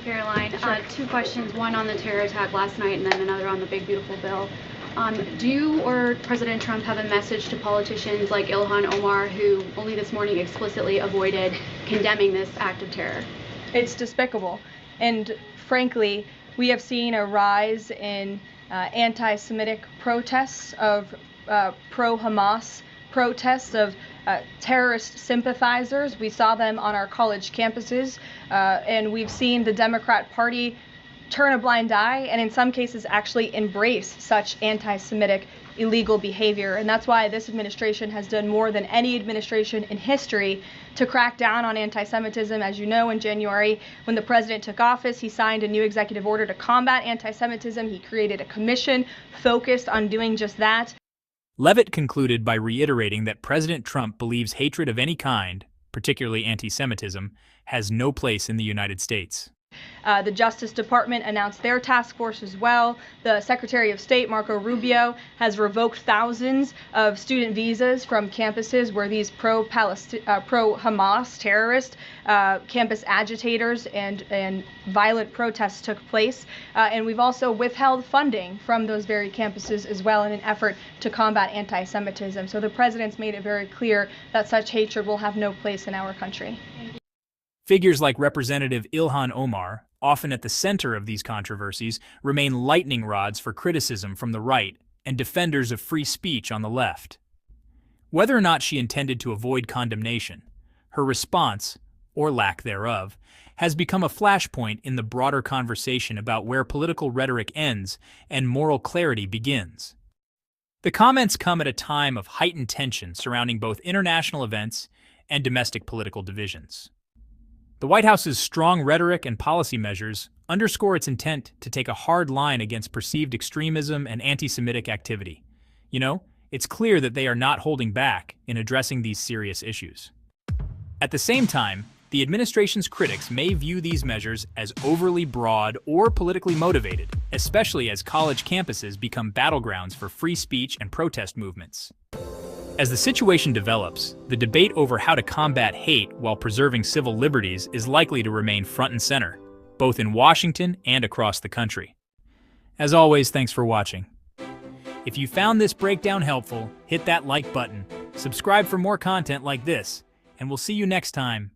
you, Caroline. Sure. Two questions, one on the terror attack last night and then another on the big beautiful bill. Do you or President Trump have a message to politicians like Ilhan Omar, who only this morning explicitly avoided condemning this act of terror? It's despicable. And frankly, we have seen a rise in anti-Semitic protests of pro-Hamas protests of terrorist sympathizers. We saw them on our college campuses, and we've seen the Democrat Party turn a blind eye and in some cases actually embrace such anti-Semitic illegal behavior. And that's why this administration has done more than any administration in history to crack down on anti-Semitism. As you know, in January, when the president took office, he signed a new executive order to combat anti-Semitism. He created a commission focused on doing just that. Leavitt concluded by reiterating that President Trump believes hatred of any kind, particularly anti-Semitism, has no place in the United States. The Justice Department announced their task force as well. The Secretary of State, Marco Rubio, has revoked thousands of student visas from campuses where these pro-Hamas terrorist campus agitators and violent protests took place. And we've also withheld funding from those very campuses as well in an effort to combat anti-Semitism. So the president's made it very clear that such hatred will have no place in our country. Figures like Representative Ilhan Omar, often at the center of these controversies, remain lightning rods for criticism from the right and defenders of free speech on the left. Whether or not she intended to avoid condemnation, her response, or lack thereof, has become a flashpoint in the broader conversation about where political rhetoric ends and moral clarity begins. The comments come at a time of heightened tension surrounding both international events and domestic political divisions. The White House's strong rhetoric and policy measures underscore its intent to take a hard line against perceived extremism and anti-Semitic activity. You know, it's clear that they are not holding back in addressing these serious issues. At the same time, the administration's critics may view these measures as overly broad or politically motivated, especially as college campuses become battlegrounds for free speech and protest movements. As the situation develops, the debate over how to combat hate while preserving civil liberties is likely to remain front and center, both in Washington and across the country. As always, thanks for watching. If you found this breakdown helpful, hit that like button, subscribe for more content like this, and we'll see you next time.